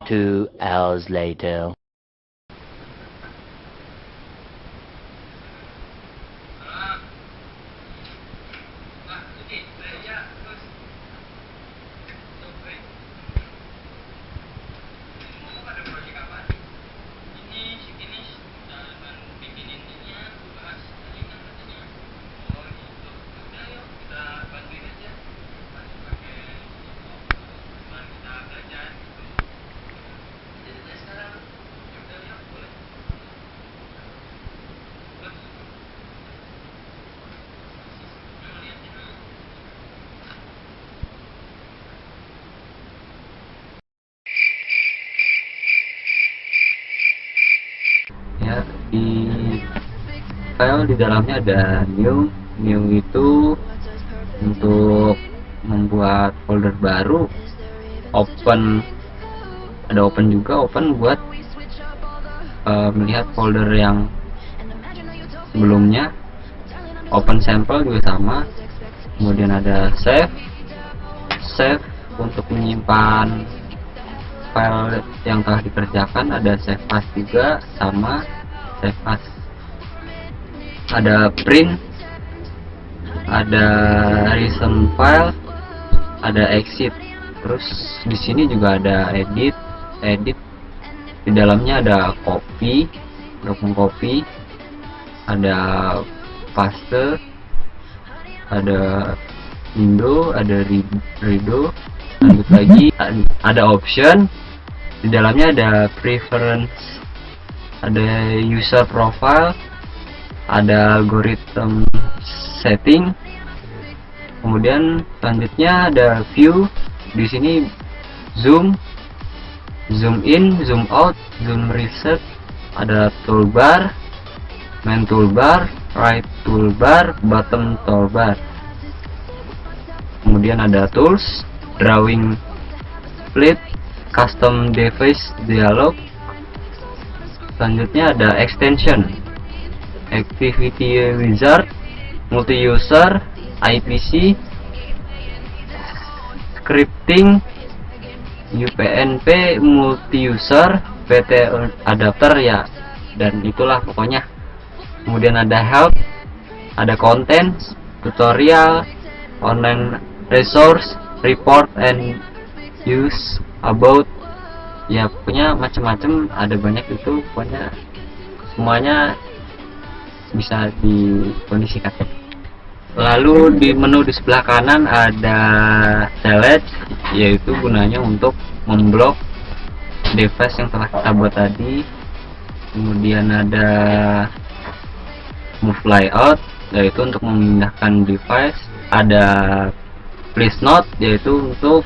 2 hours later. Ya, di file di dalamnya ada new itu untuk membuat folder baru, open ada open juga, open buat melihat folder yang sebelumnya, open sample juga sama. Kemudian ada save untuk menyimpan file yang telah dikerjakan, ada save as juga sama save as. Ada print, ada recent file, ada exit. Terus di sini juga ada edit. Di dalamnya ada copy, ada paste, ada window, ada redo. Lanjut lagi ada option. Di dalamnya ada preference, ada user profile, ada algorithm setting. Kemudian selanjutnya ada view. Di sini zoom in, zoom out, zoom reset. Ada toolbar, main toolbar, right toolbar, bottom toolbar. Kemudian ada tools, drawing split, custom device dialog. Selanjutnya ada extension, activity wizard, multi user, IPC, scripting, UPnP, multi user, PT adapter ya, dan itulah pokoknya. Kemudian ada help, ada content, tutorial, online resource, report and use, about, ya pokoknya macam-macam, ada banyak itu, pokoknya semuanya bisa dikondisikan. Lalu di menu di sebelah kanan ada select, yaitu gunanya untuk memblok device yang telah kita buat tadi. Kemudian ada move layout, yaitu untuk memindahkan device. Ada please note, yaitu untuk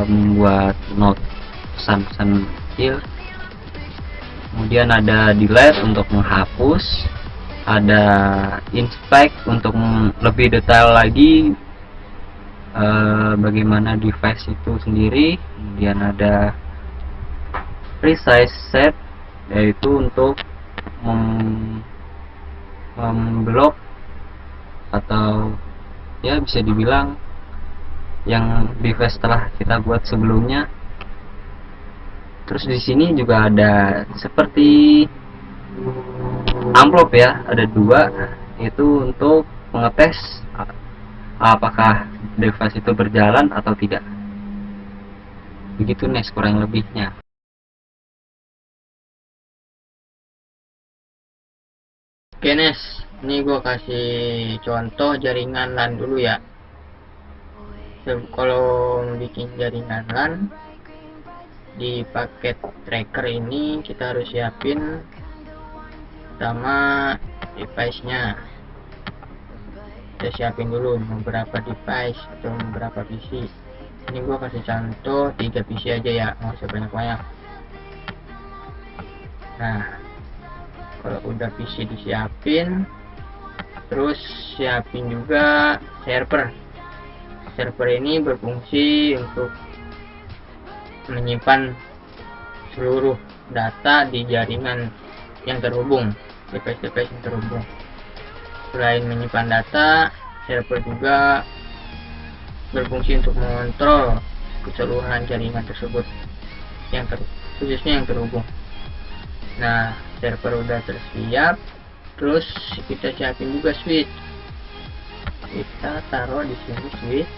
membuat note pesan-pesan kecil. Kemudian ada delete untuk menghapus. Ada inspect untuk lebih detail lagi bagaimana device itu sendiri. Kemudian ada resize set, yaitu untuk memblok atau ya bisa dibilang yang device telah kita buat sebelumnya. Terus di sini juga ada seperti amplop ya, ada dua, itu untuk mengetes apakah device itu berjalan atau tidak. Begitu Nes kurang lebihnya. Oke Nes, ini gue kasih contoh jaringan LAN dulu ya. Kalau bikin jaringan LAN di paket tracker ini, kita harus siapin pertama device-nya. Kita siapin dulu beberapa device atau beberapa PC. Ini gue kasih contoh 3 PC aja ya, nggak usah banyak-banyak. Nah, kalau udah PC disiapin, terus siapin juga server. Server ini berfungsi untuk menyimpan seluruh data di jaringan yang terhubung, device-device yang terhubung. Selain menyimpan data, server juga berfungsi untuk mengontrol keseluruhan jaringan tersebut. khususnya yang terhubung. Nah, server udah tersiap, terus kita siapin juga switch. Kita taruh di sini switch.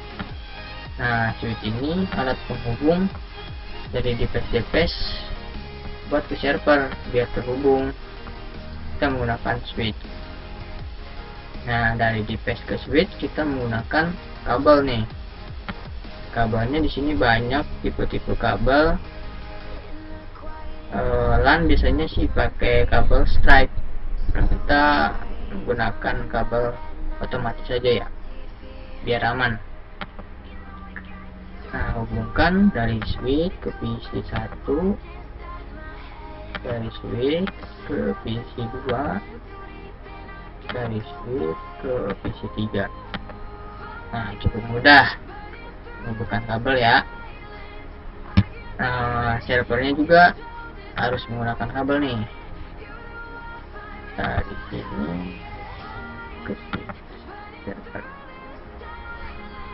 Nah, switch ini alat penghubung dari device buat ke server biar terhubung. Kita menggunakan switch. Nah, dari device ke switch kita menggunakan kabel nih. Kabelnya di sini banyak tipe-tipe kabel. LAN biasanya sih pakai kabel stripe. Nah, kita menggunakan kabel otomatis saja ya, biar aman. Nah, hubungkan dari switch ke PC 1, dari switch ke PC 2, dari switch ke PC 3. Nah, cukup mudah menghubungkan kabel ya. Nah, servernya juga harus menggunakan kabel nih. Dari sini ke server.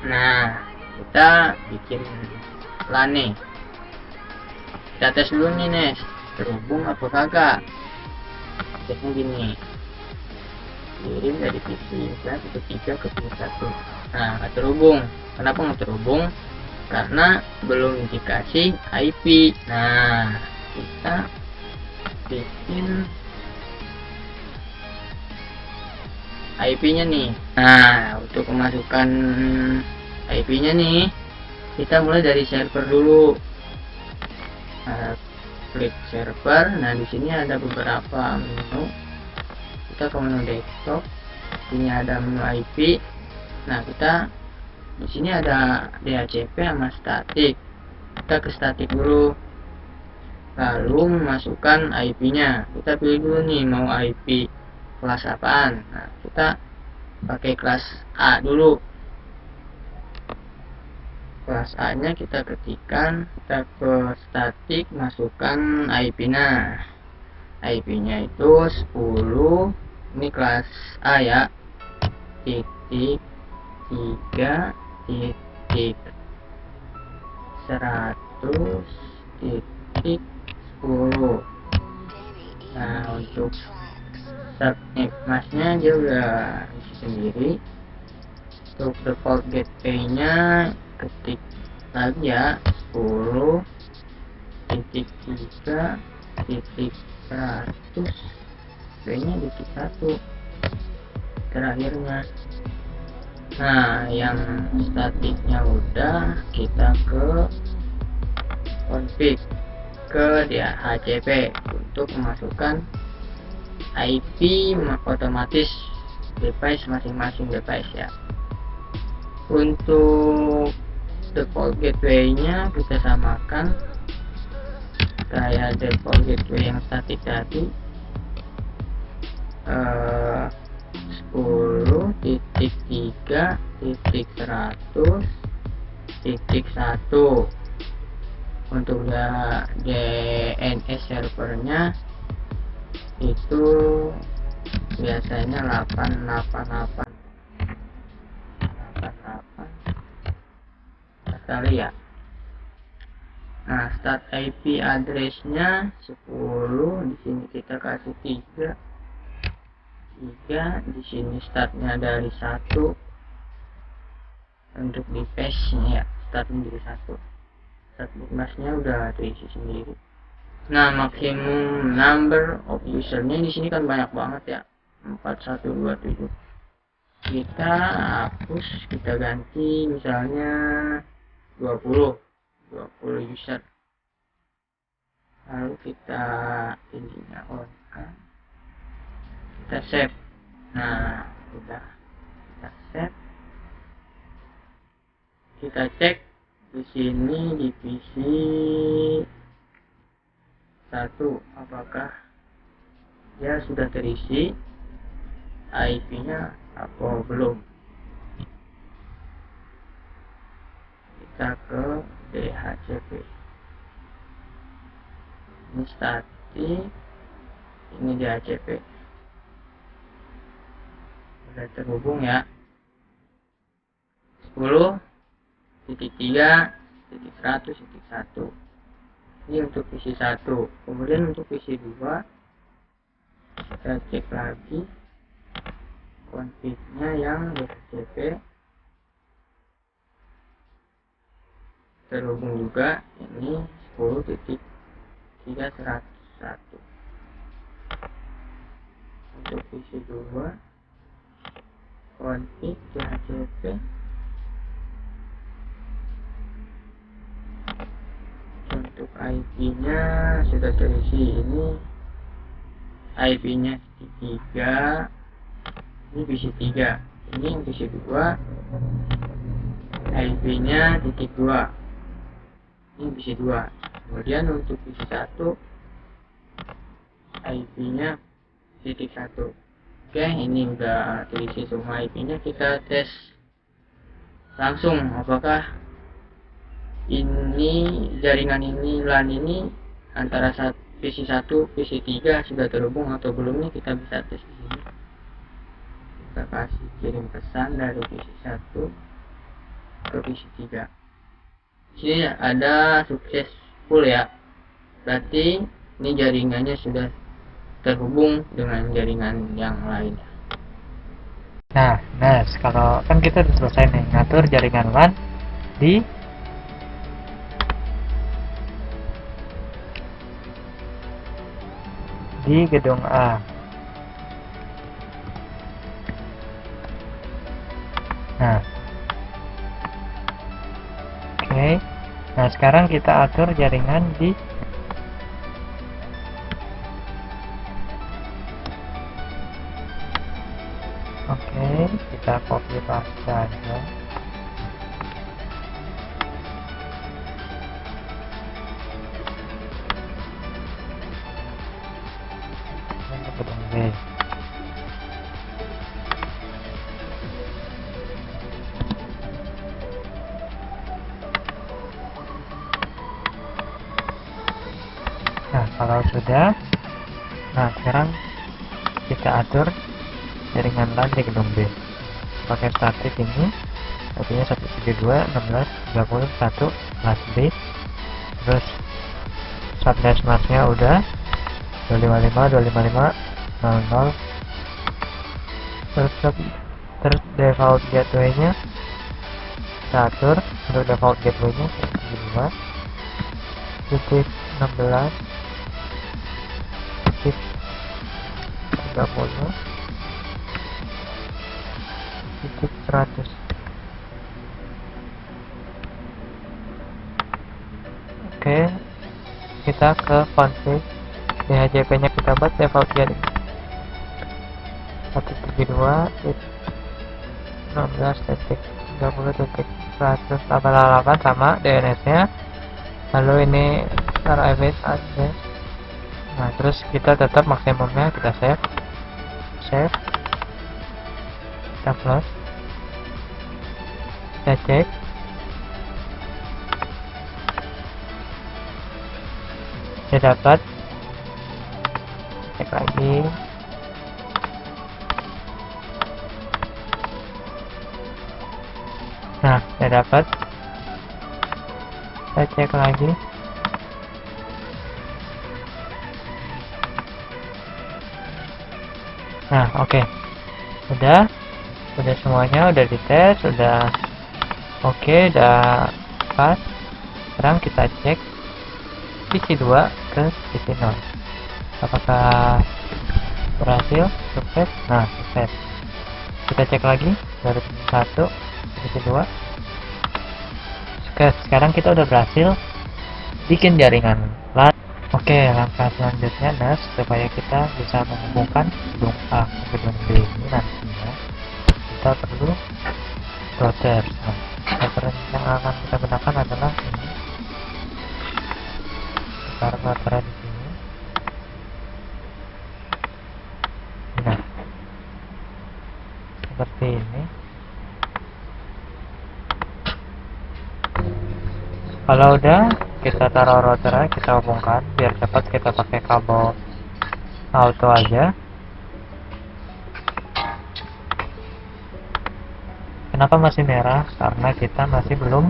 Nah, kita bikin LAN nih. Kita tes dulu nih, Nes, terhubung apa kagak. Tesnya gini, kirim dari PC 1 ke 3 ke PC 1. Nah, nggak terhubung. Kenapa nggak terhubung? Karena belum dikasih IP. Nah, kita bikin IP-nya nih. Nah, untuk memasukkan IP-nya nih, kita mulai dari server dulu. Nah, klik server. Nah, di sini ada beberapa menu. Kita ke menu desktop. Ini ada menu IP. Nah, kita di sini ada DHCP sama statik. Kita ke statik dulu. Lalu memasukkan IP-nya. Kita pilih dulu nih mau IP kelas apaan. Nah, kita pakai kelas A dulu. Kelas A nya kita ketikkan, kita ke statik, masukkan IP-nya. IP-nya itu 10, ini kelas A ya, titik 3 titik 100 titik 10. Nah, untuk subnet masnya dia udah isi sendiri. Untuk default gateway nya ketik lagi ya, 10 titik 3 titik 100, nya titik 1 terakhirnya. Nah, yang statiknya udah, kita ke config ke DHCP untuk memasukkan IP otomatis device masing-masing device ya. Untuk default gateway-nya kita samakan kayak default gateway yang statik tadi, 10 titik 3 titik 100 titik 1. Untuk DNS servernya itu biasanya 888 kali ya. Nah, start IP addressnya 10, di sini kita kasih 3, di sini startnya dari 1. Untuk device-nya ya, startnya dari 1. Start bookmarksnya udah terisi sendiri. Nah, maksimum number of usernya di sini kan banyak banget ya, 4127. Kita hapus, kita ganti misalnya 20 user. Lalu kita pilihnya on, kita save. Nah, udah kita save. Kita cek di sini di PC 1 apakah dia sudah terisi IP-nya apa belum. Kita ke DHCP, ini statik, ini DHCP sudah terhubung ya. 10 titik 3 titik 100 titik 1. Ini untuk PC 1. Kemudian untuk PC 2 kita cek lagi config-nya yang DHCP terhubung juga. Ini 10.3.101. Untuk PC 2 config DHCP untuk IP-nya sudah terisi. Ini IP-nya 3, ini PC 3, ini yang PC 2 IP-nya titik 2, ini PC 2. Kemudian untuk PC 1 IP-nya titik 1. Oke, ini udah terisi semua IP-nya. Kita tes langsung apakah ini jaringan ini LAN ini antara PC 1 PC 3 sudah terhubung atau belum. Nih kita bisa tes di sini. Kita kasih kirim pesan dari PC 1 ke PC 3. Sini ada successful ya, berarti ini jaringannya sudah terhubung dengan jaringan yang lain. Nah, kalau kan kita udah selesai nih ngatur jaringan LAN di gedung A. Nah, oke. Nah, sekarang kita atur jaringan di kita copy paste aja. Gedung B. Nah, kalau sudah, nah sekarang kita atur jaringan LAN di gedung B pakai static ini, artinya 172.16.30.1 B, terus subnet masknya udah 255.255.00, terus default gateway nya kita atur. Untuk default gateway nya 172.16.30.100. Oke, kita ke config DHCP nya kita buat default jaring 172.16.30.188 sama DNS nya. Lalu ini private address. Nah, terus kita tetap maksimumnya kita save, kita close, kita cek. Saya dapat, cek lagi. Nah, saya dapat, saya cek lagi. Nah, oke. Udah semuanya udah dites, udah oke, udah pas. Sekarang kita cek PC 2 ke PC 0. Apakah berhasil? Sukses? Nah, sukses. Kita cek lagi dari PC 1 ke PC 2. Sekarang kita udah berhasil bikin jaringan LAN. Oke, langkah selanjutnya adalah supaya kita bisa menghubungkan gedung A ke gedung B ini nantinya kita perlu router. Nah, router yang akan kita gunakan adalah ini. Kita router di sini. Nah, seperti ini. Kalau udah, kita taruh routernya, kita hubungkan biar cepat. Kita pakai kabel auto aja. Kenapa masih merah? Karena kita masih belum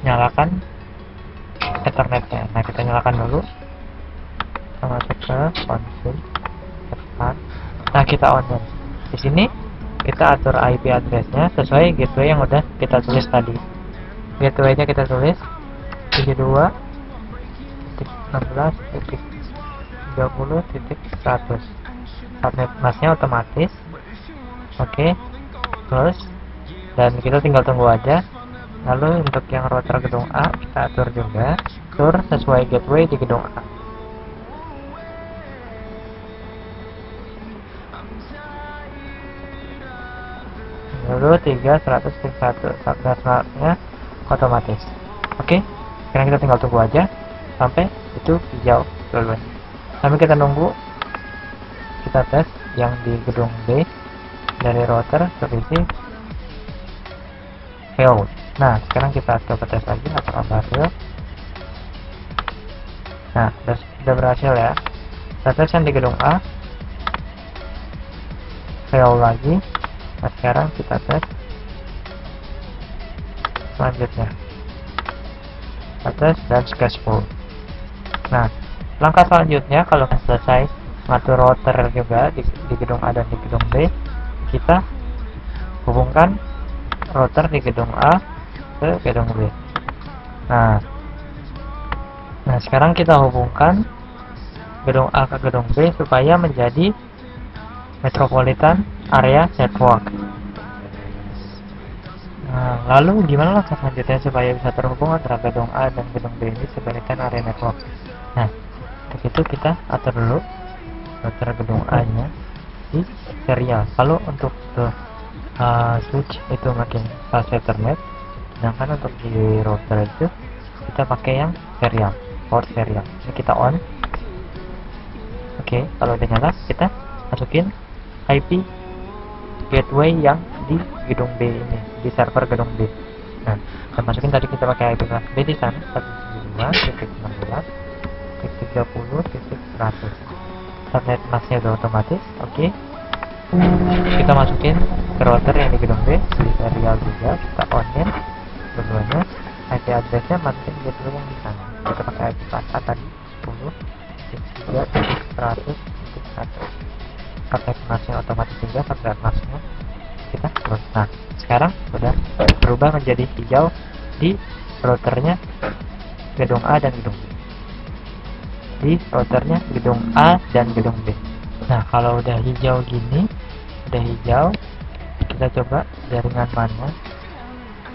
nyalakan Ethernetnya. Nah, kita nyalakan dulu. Kita masuk ke config tekan. Nah, kita on. Di sini kita atur IP addressnya sesuai gateway yang udah kita tulis tadi. Gateway-nya kita tulis 32.16.30.100. Subnet masknya otomatis. Oke. Terus dan kita tinggal tunggu aja. Lalu untuk yang router gedung A kita atur juga, atur sesuai gateway di gedung A. Lalu 3.100.1 subnet masknya otomatis. Oke. Sekarang kita tinggal tunggu aja sampai itu hijau duluan. Sampai kita nunggu, kita tes yang di gedung B dari router ke PC failed. Nah, sekarang kita coba tes lagi apakah berhasil. Nah, sudah berhasil ya. Kita tes yang di gedung A fail lagi. Nah, sekarang kita tes selanjutnya. Kita tes dan successful. Nah, langkah selanjutnya kalau selesai ngatur router juga di gedung A dan di gedung B, kita hubungkan router di gedung A ke gedung B. Nah sekarang kita hubungkan gedung A ke gedung B supaya menjadi metropolitan area network. Nah, lalu gimana langkah selanjutnya supaya bisa terhubung antara gedung A dan gedung B ini sebagai area network? Nah, untuk itu kita atur dulu router gedung A nya di serial. Kalau untuk switch itu makin fast Ethernet, sedangkan untuk di router itu kita pakai yang serial, port serial. Ini kita on. Oke, kalau udah nyala kita masukin IP gateway yang di gedung B ini, di server gedung B. Nah, kita masukin tadi kita pakai IP kelas B di sana 192.16.30.100. Subnet masknya udah otomatis. Oke. Kita masukin ke router yang di gedung B di serial juga, kita onin keduanya. IP addressnya masukin gateway yang di sana. Kita pakai IP kelas A tadi 10.3.100.100. Subnet masknya otomatis juga, subnet masknya kita close. Nah, sekarang sudah berubah menjadi hijau di routernya gedung A dan gedung B. Di routernya gedung A dan gedung B. Nah, kalau udah hijau gini, udah hijau, kita coba jaringan mana,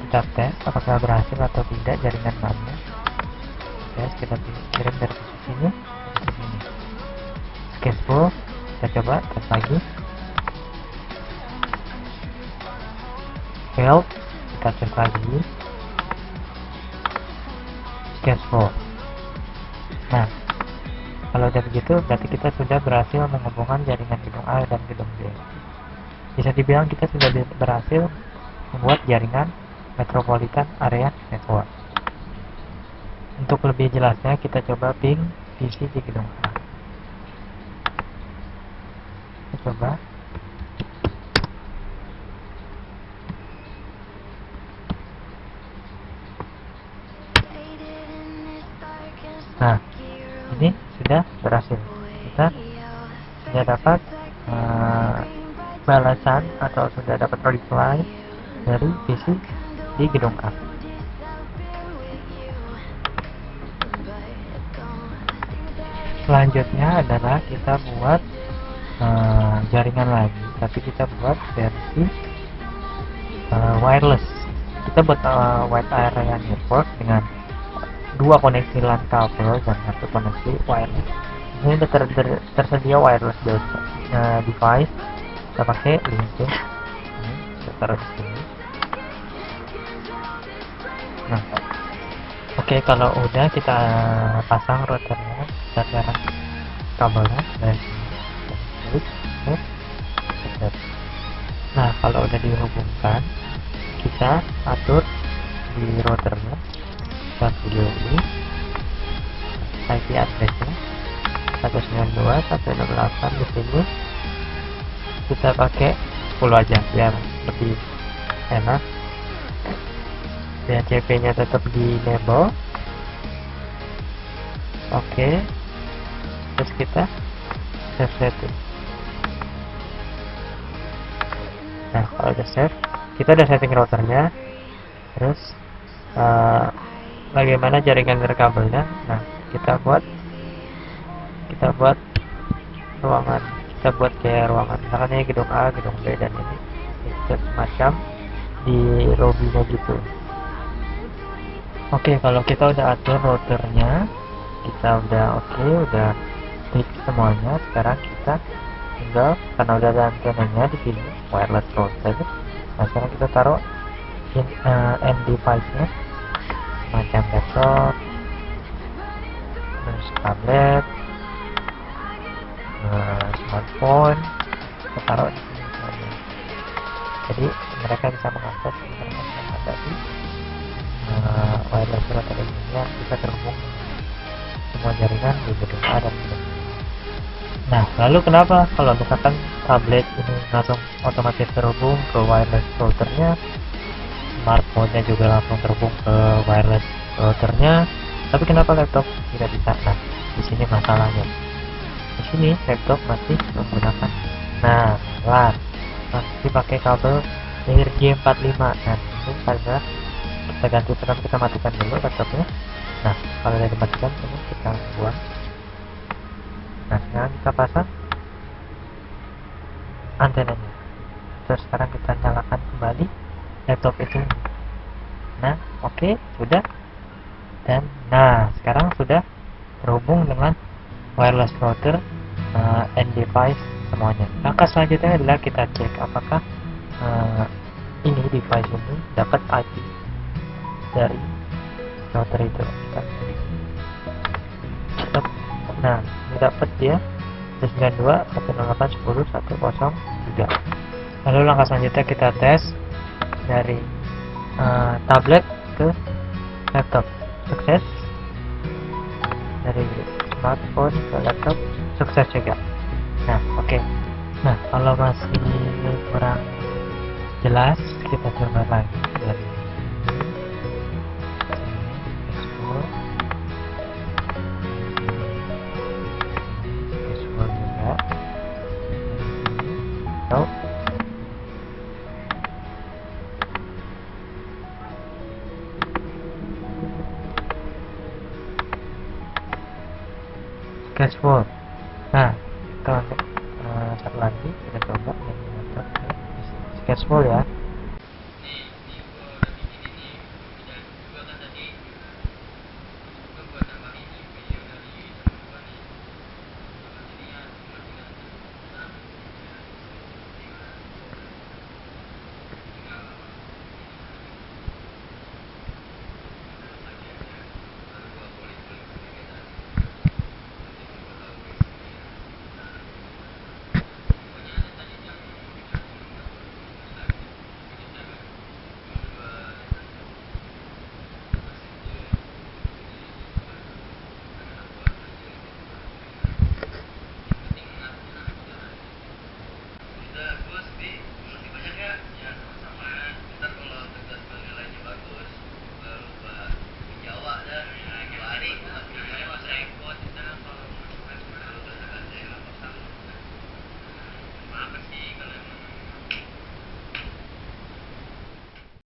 kita tes apakah berhasil atau tidak jaringan mana. Tes, kita kirim dari sini ke sini. Successful. Kita coba tes lagi. Failed. Kita tes lagi. Successful. Nah, kalau udah begitu, berarti kita sudah berhasil menghubungkan jaringan gedung A dan gedung B. Bisa dibilang kita sudah berhasil membuat jaringan metropolitan area network. Untuk lebih jelasnya, kita coba ping PC di gedung A. Kita coba. Nah, ini sudah berhasil. Kita sudah dapat balasan atau sudah dapat reply dari PC di gedung A. Selanjutnya adalah kita buat jaringan lagi, tapi kita buat versi wireless. Kita buat wide area network dengan 2 koneksi LAN kabel dan 1 koneksi wireless. Ini tersedia wireless device. Kita pakai linknya. Ini kita taruh di sini. Nah, oke, kalau udah kita pasang routernya, kita sekarang kabelnya dari sini. Nah, kalau udah dihubungkan, kita atur di routernya. Kita pilih ini IP addressnya 192.168 di sini. Kita pakai 10 aja biar lebih enak. DHCP nya tetap di enable. oke. Terus kita save setting. Nah, kalau udah save, kita udah setting routernya. Terus bagaimana jaringan kabelnya? Nah, kita buat ruangan, kita buat kayak ruangan, misalkan ini gedung A, gedung B, dan ini itu semacam di lobbynya gitu. Oke, kalau kita udah atur routernya, kita udah oke, udah fix semuanya. Sekarang kita tinggal, karena udah ada antenanya di sini, wireless router. Nah, sekarang kita taruh end device-nya, macam laptop, terus tablet, smartphone, kita taruh di sini semuanya. Jadi mereka bisa mengakses internet yang ada di wireless router ini, yang bisa terhubung semua jaringan di gedung A dan gedung B. Nah, lalu kenapa kalau misalkan tablet ini langsung otomatis terhubung ke wireless routernya, smartphone-nya juga langsung terhubung ke wireless routernya, tapi kenapa laptop tidak bisa? Nah, di sini masalahnya. Di sini laptop masih menggunakan LAN, masih pakai kabel RJ45. Nah, ini saja kita ganti peran, kita matikan dulu laptopnya. Nah, kalau udah dimatikan, ini kita buang. Nah, sekarang kita pasang antenanya. Terus sekarang kita nyalakan kembali laptop itu. Nah, oke, sudah. Dan nah, sekarang sudah terhubung dengan wireless router, end device semuanya. Langkah selanjutnya adalah kita cek apakah ini device ini dapat IP dari router itu. Nah, ini dapat dia 92.108.10.103. Lalu langkah selanjutnya kita tes dari tablet ke laptop, sukses. Dari smartphone ke laptop, sukses juga. Nah, oke. Nah, kalau masih kurang jelas, kita coba lagi dari export juga. So, Sketchful. Nah, kita lanjut satu lagi, kita coba yang Sketchful ya.